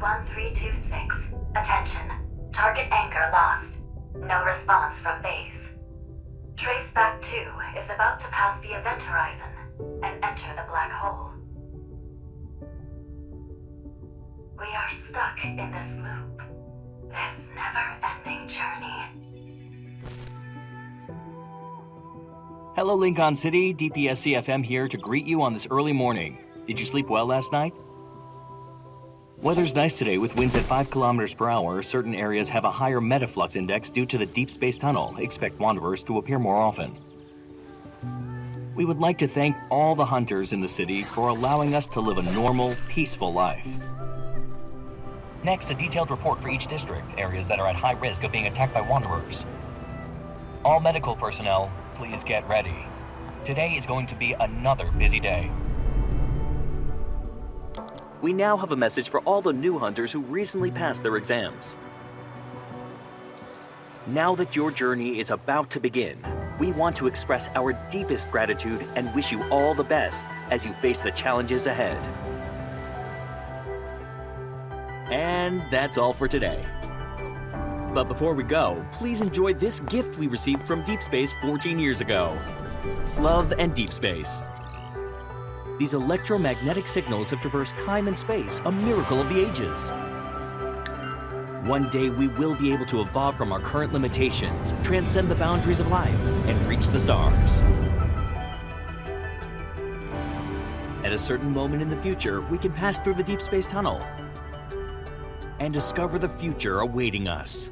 1326. Attention. Target anchor lost. No response from base. Traceback 2 is about to pass the event horizon and enter the black hole. We are stuck in this loop. This never-ending journey. Hello, Lincoln City. DPSC-FM here to greet you on this early morning. Did you sleep well last night? Weather's nice today with winds at 5 kilometers per hour. Certain areas have a higher metaflux index due to the Deep Space Tunnel. Expect wanderers to appear more often. We would like to thank all the hunters in the city for allowing us to live a normal, peaceful life. Next, a detailed report for each district, areas that are at high risk of being attacked by wanderers. All medical personnel, please get ready. Today is going to be another busy day. We now have a message for all the new hunters who recently passed their exams. Now that your journey is about to begin, we want to express our deepest gratitude and wish you all the best as you face the challenges ahead. And that's all for today. But before we go, please enjoy this gift we received from Deep Space 14 years ago. Love and Deep Space. These electromagnetic signals have traversed time and space, a miracle of the ages. One day we will be able to evolve from our current limitations, transcend the boundaries of life, and reach the stars. At a certain moment in the future, we can pass through the Deep Space Tunnel and discover the future awaiting us.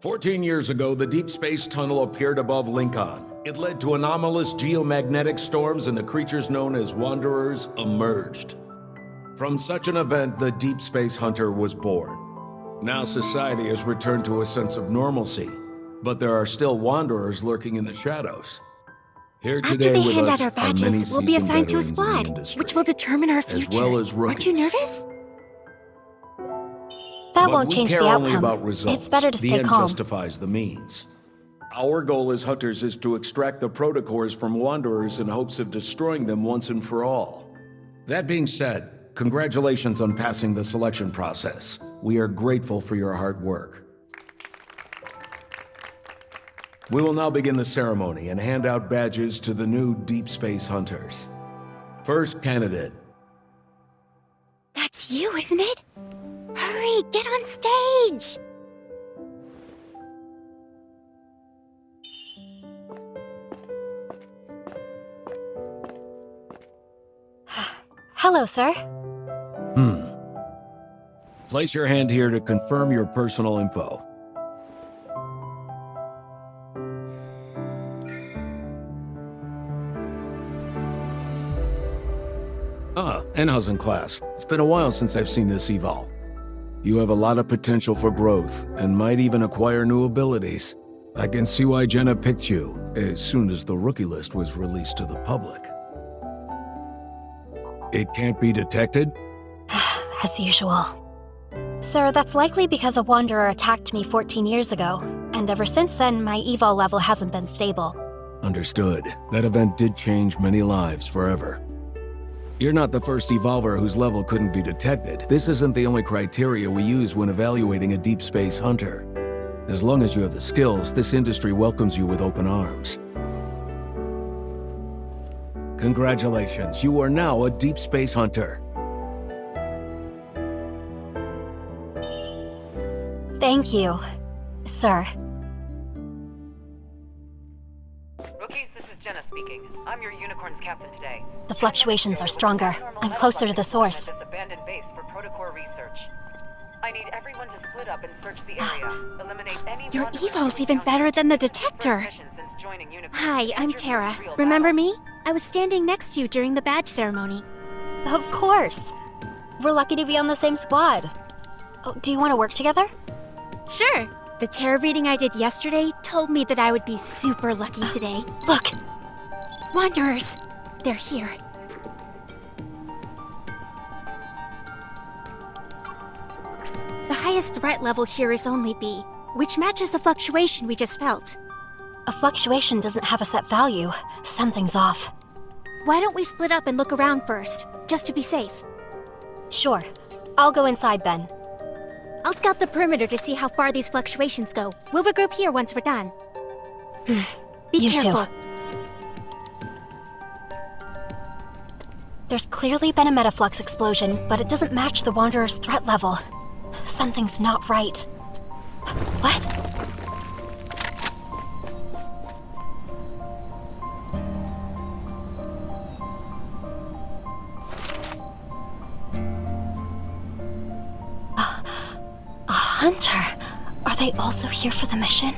14 years ago, the Deep Space Tunnel appeared above Lincoln. It led to anomalous geomagnetic storms and the creatures known as Wanderers emerged. From such an event, the Deep Space Hunter was born. Now society has returned to a sense of normalcy, but there are still Wanderers lurking in the shadows. Here today After they with hand us out our are many badges, we'll be seasoned assigned to a veterans in the squad, industry, which will determine our as future. well as Aren't you rookies. nervous? That But won't we change care the only outcome. about results. It's better to The stay end calm. justifies the means. Our goal as hunters is to extract the protocores from Wanderers in hopes of destroying them once and for all. That being said, congratulations on passing the selection process. We are grateful for your hard work. We will now begin the ceremony and hand out badges to the new Deep Space Hunters. First candidate. That's you, isn't it? Hurry, get on stage! Hello, sir. Place your hand here to confirm your personal info. Enha's in class. It's been a while since I've seen this eval. You have a lot of potential for growth and might even acquire new abilities. I can see why Jenna picked you as soon as the rookie list was released to the public. It can't be detected? As usual. Sir, that's likely because a wanderer attacked me 14 years ago, and ever since then, my eval level hasn't been stable. Understood. That event did change many lives forever. You're not the first evolver whose level couldn't be detected. This isn't the only criteria we use when evaluating a deep space hunter. As long as you have the skills, this industry welcomes you with open arms. Congratulations, you are now a deep space hunter. Thank you, sir. Rookies, this is Jenna speaking. I'm your Unicorn's captain today. The fluctuations are stronger. I'm closer to the source. This abandoned base for protocore research. I need everyone to split up and search the area. Eliminate any Your wanderers eval's who even encounter better than the First detector. mission since joining Unicorn. Hi, I'm Enter Tara. real Remember battle. me? I was standing next to you during the badge ceremony. Of course. We're lucky to be on the same squad. Oh, do you want to work together? Sure. The tarot reading I did yesterday told me that I would be super lucky today. Look! Wanderers! They're here. The highest threat level here is only B, which matches the fluctuation we just felt. A fluctuation doesn't have a set value. Something's off. Why don't we split up and look around first, just to be safe? Sure. I'll go inside then. I'll scout the perimeter to see how far these fluctuations go. We'll regroup here once we're done. Be You too. careful. There's clearly been a metaflux explosion, but it doesn't match the Wanderer's threat level. Something's not right. What? A hunter? Are they also here for the mission?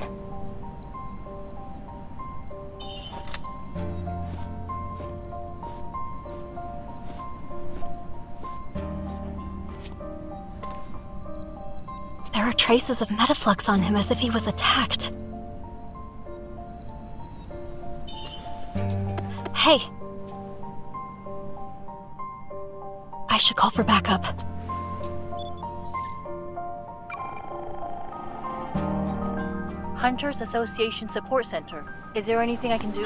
There are traces of metaflux on him as if he was attacked. Hey! I should call for backup. Hunters Association Support Center. Is there anything I can do?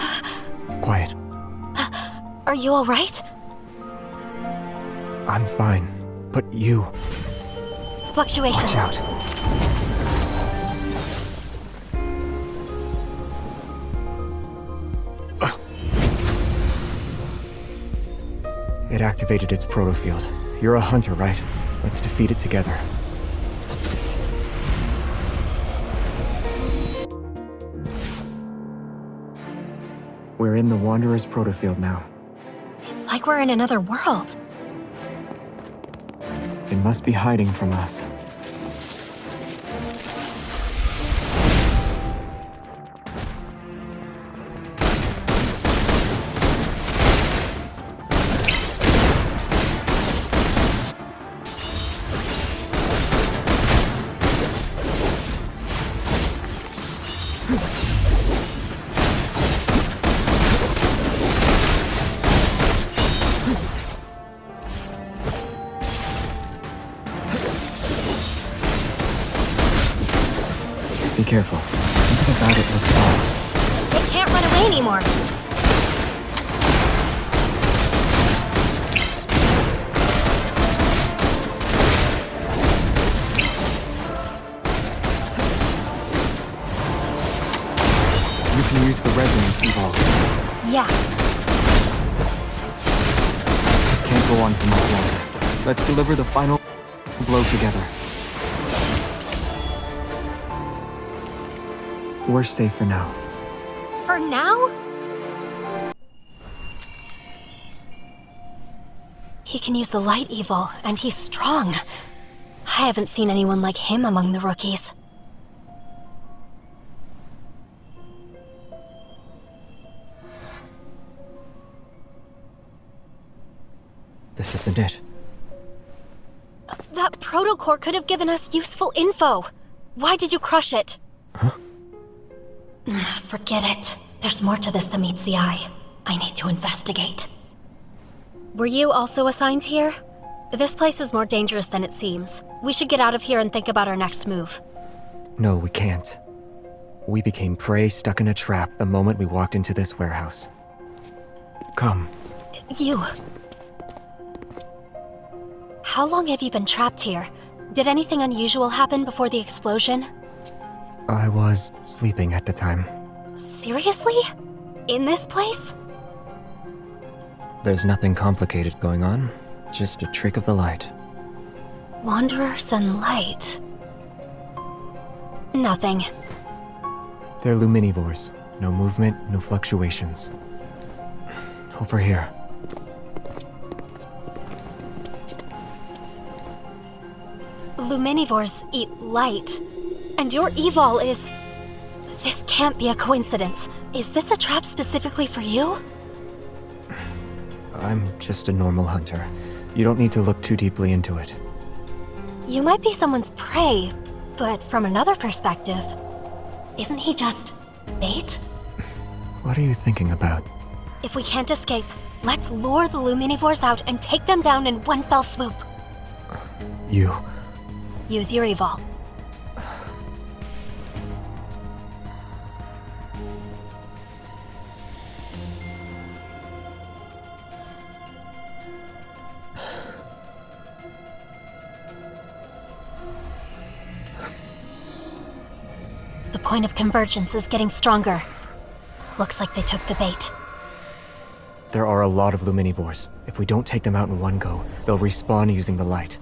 Quiet. Are you alright? I'm fine. But you... Fluctuations. Watch out. It activated its protofield. You're a hunter, right? Let's defeat it together. We're in the Wanderer's protofield now. It's like we're in another world. It must be hiding from us. Be careful. Something about it looks odd. It can't run away anymore. You can use the resonance evolve. Yeah. Can't go on for much longer. Let's deliver the final blow together. We're safe for now. For now? He can use the light evil, and he's strong. I haven't seen anyone like him among the rookies. This isn't it. That protocore could have given us useful info. Why did you crush it? Huh? Forget it. There's more to this than meets the eye. I need to investigate. Were you also assigned here? This place is more dangerous than it seems. We should get out of here and think about our next move. No, we can't. We became prey stuck in a trap the moment we walked into this warehouse. Come. You. How long have you been trapped here? Did anything unusual happen before the explosion? I was sleeping at the time. Seriously? In this place? There's nothing complicated going on. Just a trick of the light. Wanderers and light. Nothing. They're luminivores. No movement, no fluctuations. Over here. Luminivores eat light. And your evol is... This can't be a coincidence. Is this a trap specifically for you? I'm just a normal hunter. You don't need to look too deeply into it. You might be someone's prey, but from another perspective, isn't he just bait? What are you thinking about? If we can't escape, let's lure the Luminivores out and take them down in one fell swoop. You... Use your evol. point of convergence is getting stronger. Looks like they took the bait. There are a lot of Luminivores. If we don't take them out in one go, they'll respawn using the light.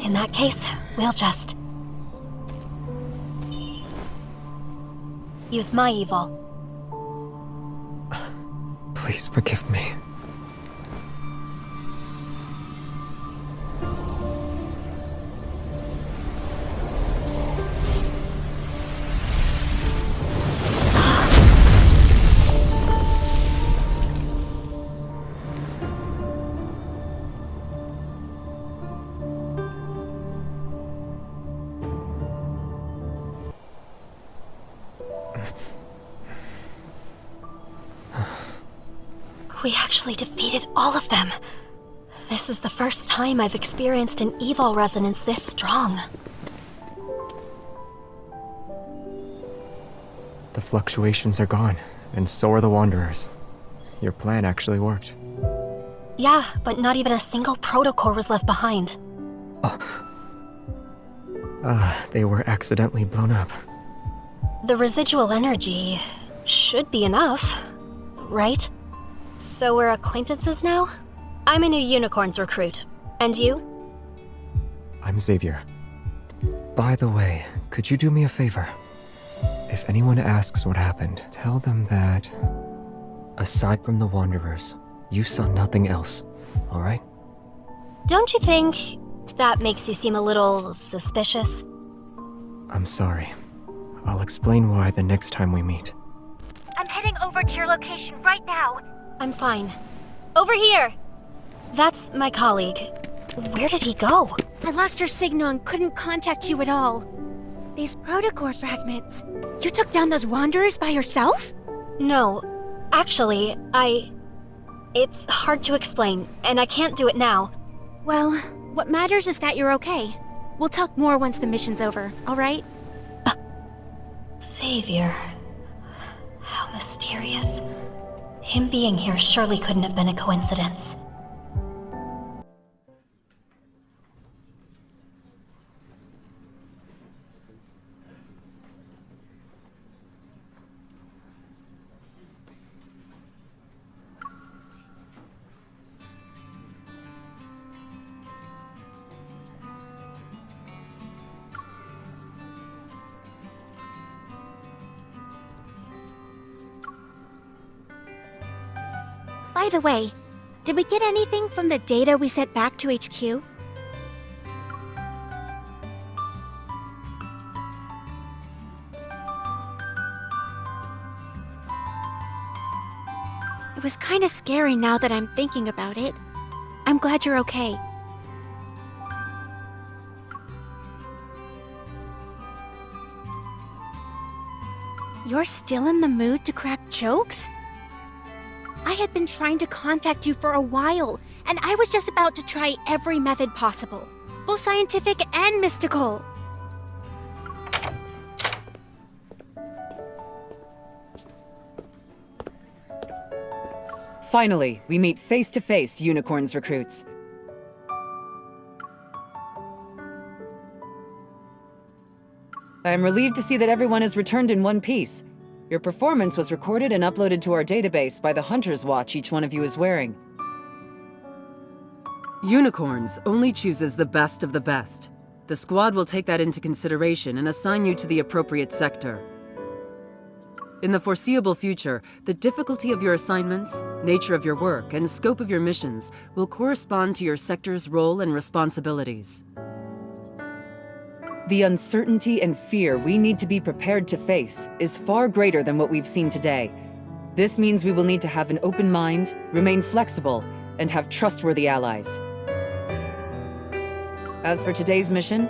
In that case, we'll just... use my evil. Please forgive me. We actually defeated all of them. This is the first time I've experienced an evil resonance this strong. The fluctuations are gone, and so are the Wanderers. Your plan actually worked. Yeah, but not even a single protocore was left behind. They were accidentally blown up. The residual energy should be enough, right? So we're acquaintances now? I'm a new Unicorns recruit. And you? I'm Xavier. By the way, could you do me a favor? If anyone asks what happened, tell them that... aside from the Wanderers, you saw nothing else, alright? Don't you think that makes you seem a little suspicious? I'm sorry. I'll explain why the next time we meet. I'm heading over to your location right now. I'm fine. Over here! That's my colleague. Where did he go? I lost your signal and couldn't contact you at all. These protocore fragments. You took down those Wanderers by yourself? No. Actually, It's hard to explain, and I can't do it now. Well, what matters is that you're okay. We'll talk more once the mission's over, alright? Xavier. How mysterious. Him being here surely couldn't have been a coincidence. By the way, did we get anything from the data we sent back to HQ? It was kinda scary now that I'm thinking about it. I'm glad you're okay. You're still in the mood to crack jokes? I had been trying to contact you for a while, and I was just about to try every method possible, both scientific and mystical. Finally, we meet face-to-face, Unicorns recruits. I am relieved to see that everyone has returned in one piece. Your performance was recorded and uploaded to our database by the Hunter's Watch each one of you is wearing. Unicorns only chooses the best of the best. The squad will take that into consideration and assign you to the appropriate sector. In the foreseeable future, the difficulty of your assignments, nature of your work, and scope of your missions will correspond to your sector's role and responsibilities. The uncertainty and fear we need to be prepared to face is far greater than what we've seen today. This means we will need to have an open mind, remain flexible, and have trustworthy allies. As for today's mission,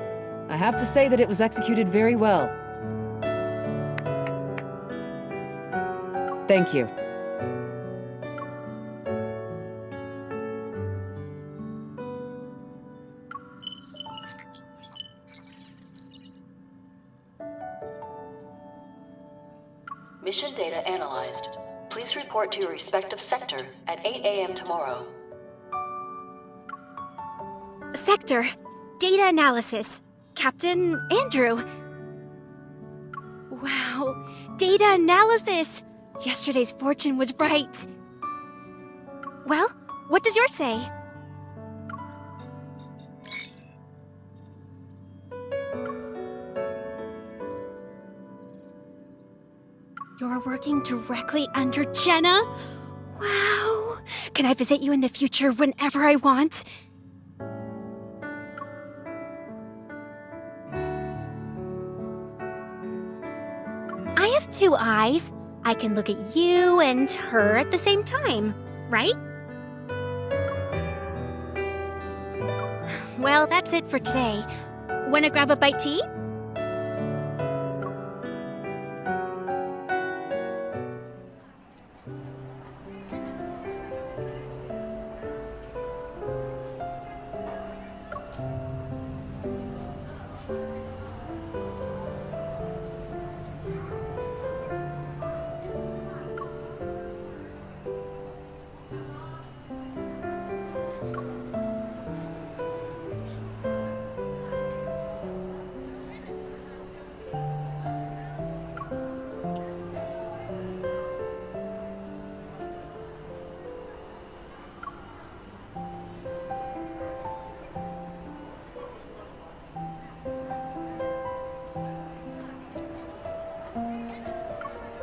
I have to say that it was executed very well. Thank you. Mission data analyzed. Please report to your respective sector at 8 a.m. tomorrow. Sector. Data analysis. Captain Andrew. Wow, data analysis! Yesterday's fortune was right. Well, what does yours say? You're working directly under Jenna? Wow! Can I visit you in the future whenever I want? I have two eyes. I can look at you and her at the same time, right? Well, that's it for today. Wanna grab a bite to eat?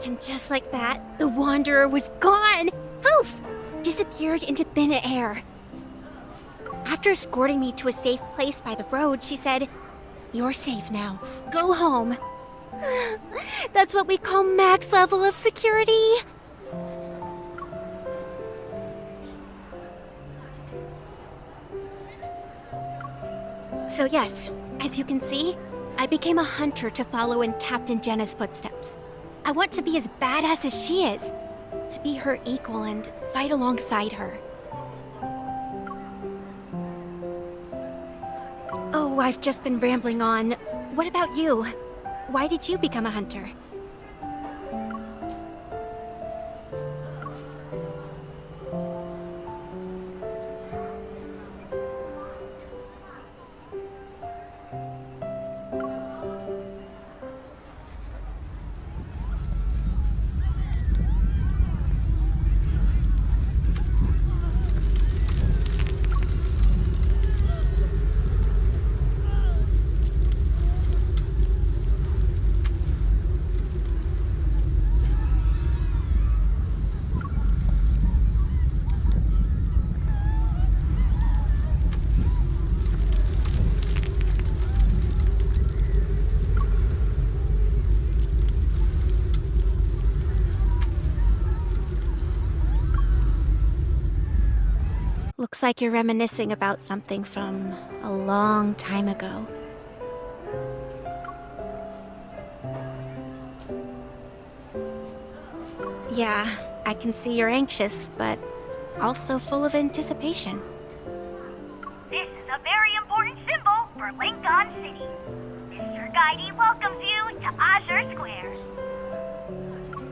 And just like that, the Wanderer was gone! Poof! Disappeared into thin air. After escorting me to a safe place by the road, she said, "You're safe now. Go home." That's what we call max level of security. So yes, as you can see, I became a hunter to follow in Captain Jenna's footsteps. I want to be as badass as she is, to be her equal and fight alongside her. Oh, I've just been rambling on. What about you? Why did you become a hunter? Looks like you're reminiscing about something from a long time ago. Yeah, I can see you're anxious, but also full of anticipation. This is a very important symbol for Lincoln City. Mr. Guidey welcomes you to Azure Square.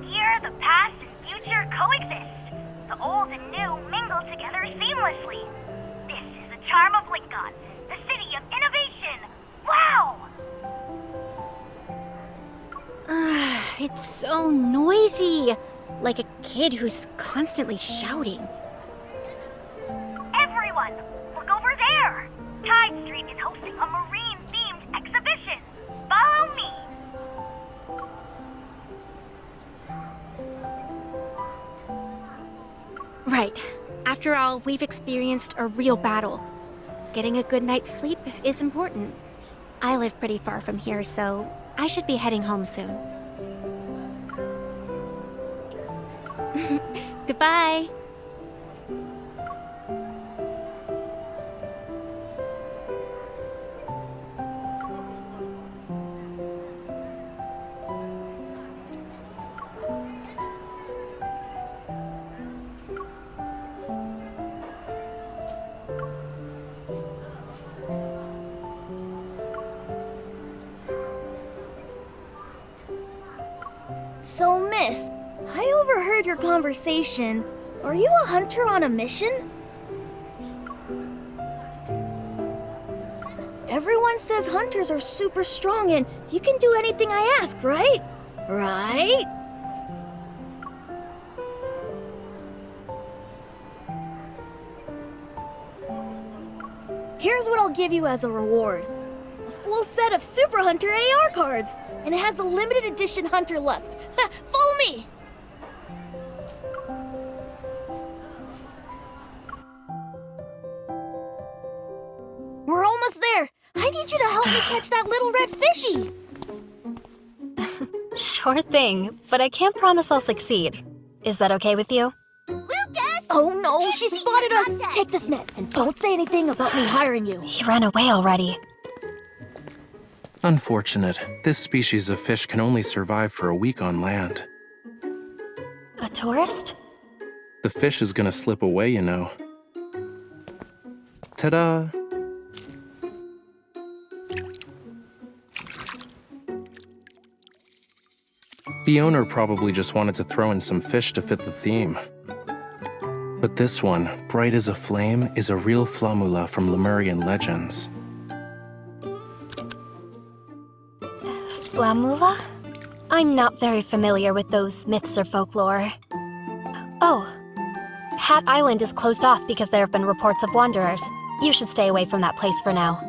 Here, the past and future coexist. The old and new mingle together seamlessly. This is the charm of Lincoln, the city of innovation. Wow! It's so noisy. Like a kid who's constantly shouting. Everyone, look over there! Tide Street is hosting a marine-themed exhibition. Follow me! Right. After all, we've experienced a real battle. Getting a good night's sleep is important. I live pretty far from here, so I should be heading home soon. Goodbye. So, miss, I overheard your conversation. Are you a hunter on a mission? Everyone says hunters are super strong and you can do anything I ask, right? right? Here's what I'll give you as a reward. A full set of Super Hunter AR cards, and it has a limited edition Hunter Lux. Follow me! We're almost there. I need you to help me catch that little red fishy. Sure thing, but I can't promise I'll succeed. Is that okay with you? Lucas! Oh no, she spotted us! Take this net, and don't say anything about me hiring you. He ran away already. Unfortunate. This species of fish can only survive for a week on land. A tourist? The fish is gonna slip away, you know. Ta-da! The owner probably just wanted to throw in some fish to fit the theme. But this one, bright as a flame, is a real flamula from Lemurian legends. Flamula? I'm not very familiar with those myths or folklore. Oh, Hat Island is closed off because there have been reports of wanderers. You should stay away from that place for now.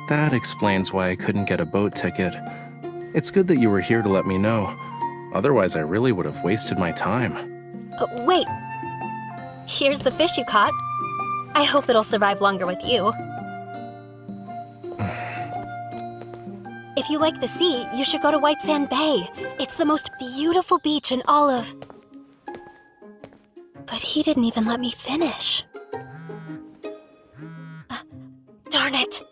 That explains why I couldn't get a boat ticket. It's good that you were here to let me know. Otherwise, I really would have wasted my time. Wait. Here's the fish you caught. I hope it'll survive longer with you. If you like the sea, you should go to White Sand Bay. It's the most beautiful beach in all of... But he didn't even let me finish. Darn it.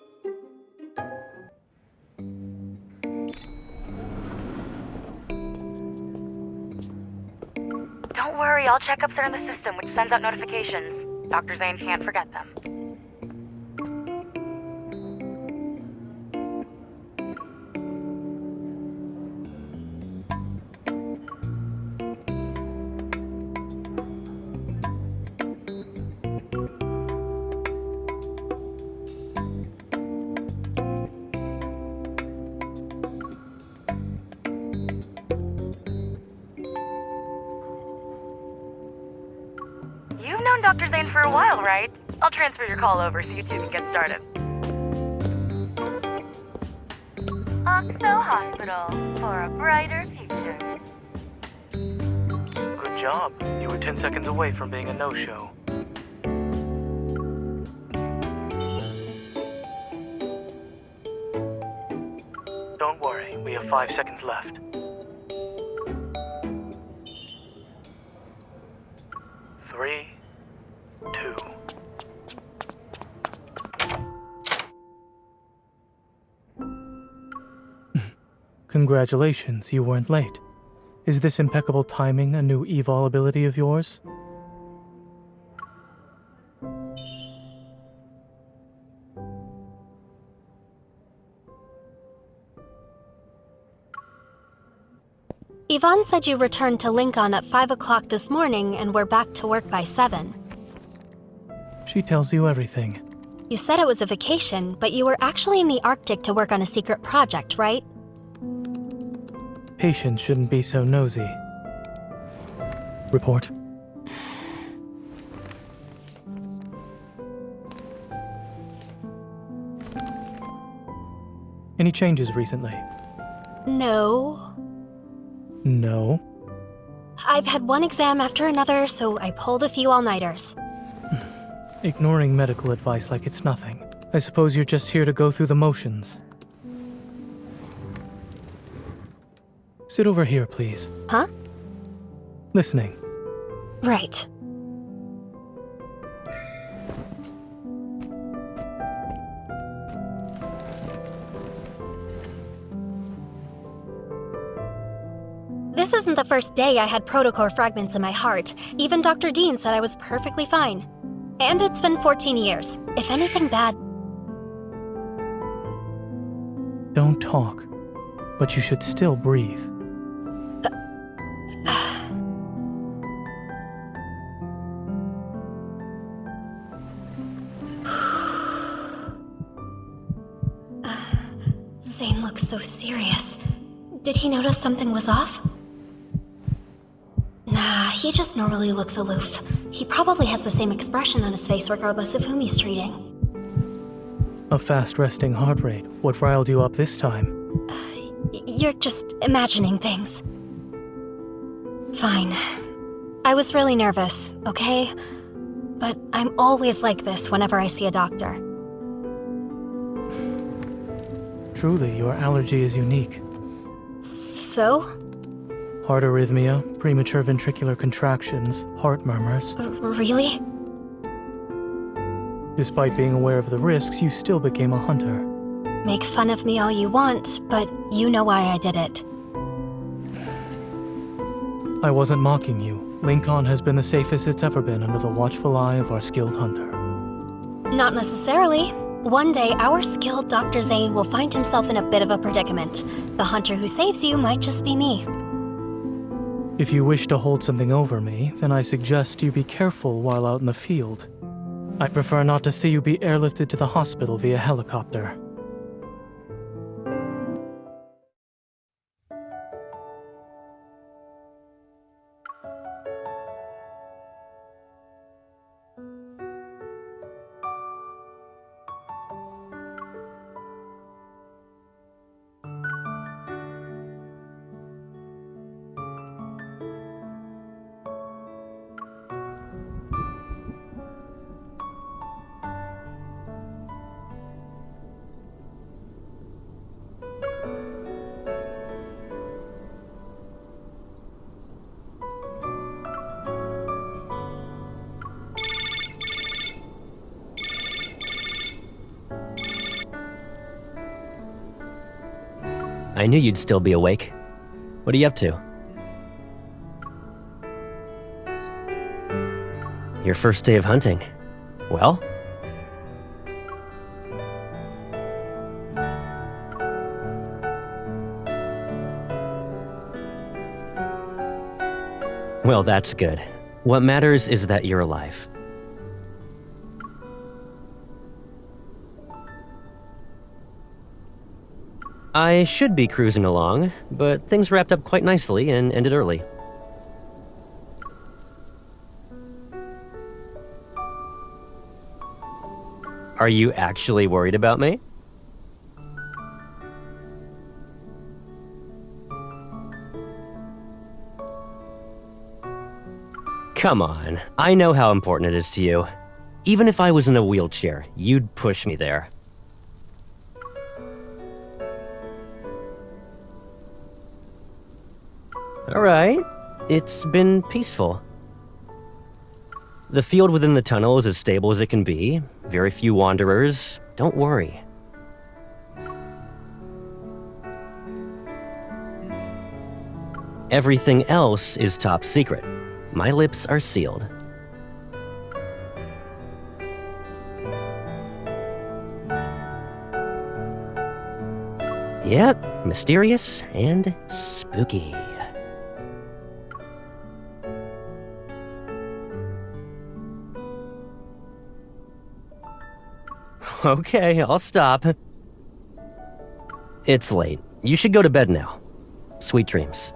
Don't worry, all checkups are in the system, which sends out notifications. Dr. Zane can't forget them. You've known Dr. Zane for a while, right? I'll transfer your call over so you two can get started. Oxo Hospital, for a brighter future. Good job. You were 10 seconds away from being a no-show. Don't worry, we have 5 seconds left. 3, 2. Congratulations, you weren't late. Is this impeccable timing a new evol ability of yours? Yvonne said you returned to Lincoln at 5 o'clock this morning and were back to work by 7. She tells you everything. You said it was a vacation, but you were actually in the Arctic to work on a secret project, right? Patients shouldn't be so nosy. Report. Any changes recently? No. No. I've had one exam after another, so I pulled a few all-nighters. Ignoring medical advice like it's nothing. I suppose you're just here to go through the motions. Sit over here, please. Huh? Listening. Right. This isn't the first day I had protocore fragments in my heart. Even Dr. Dean said I was perfectly fine. And it's been 14 years. If anything bad... Don't talk, but you should still breathe. Zane looks so serious. Did he notice something was off? Nah, he just normally looks aloof. He probably has the same expression on his face regardless of whom he's treating. A fast resting heart rate. What riled you up this time? You're just imagining things. Fine. I was really nervous, okay? But I'm always like this whenever I see a doctor. Truly, your allergy is unique. So? Heart arrhythmia, premature ventricular contractions, heart murmurs. Really? Despite being aware of the risks, you still became a hunter. Make fun of me all you want, but you know why I did it. I wasn't mocking you. Lincoln has been the safest it's ever been under the watchful eye of our skilled hunter. Not necessarily. One day, our skilled Dr. Zane will find himself in a bit of a predicament. The hunter who saves you might just be me. If you wish to hold something over me, then I suggest you be careful while out in the field. I prefer not to see you be airlifted to the hospital via helicopter. I knew you'd still be awake. What are you up to? Your first day of hunting. Well? Well, that's good. What matters is that you're alive. I should be cruising along, but things wrapped up quite nicely and ended early. Are you actually worried about me? Come on, I know how important it is to you. Even if I was in a wheelchair, you'd push me there. Alright, it's been peaceful. The field within the tunnel is as stable as it can be. Very few wanderers. Don't worry. Everything else is top secret. My lips are sealed. Yep, mysterious and spooky. Okay, I'll stop. It's late. You should go to bed now. Sweet dreams.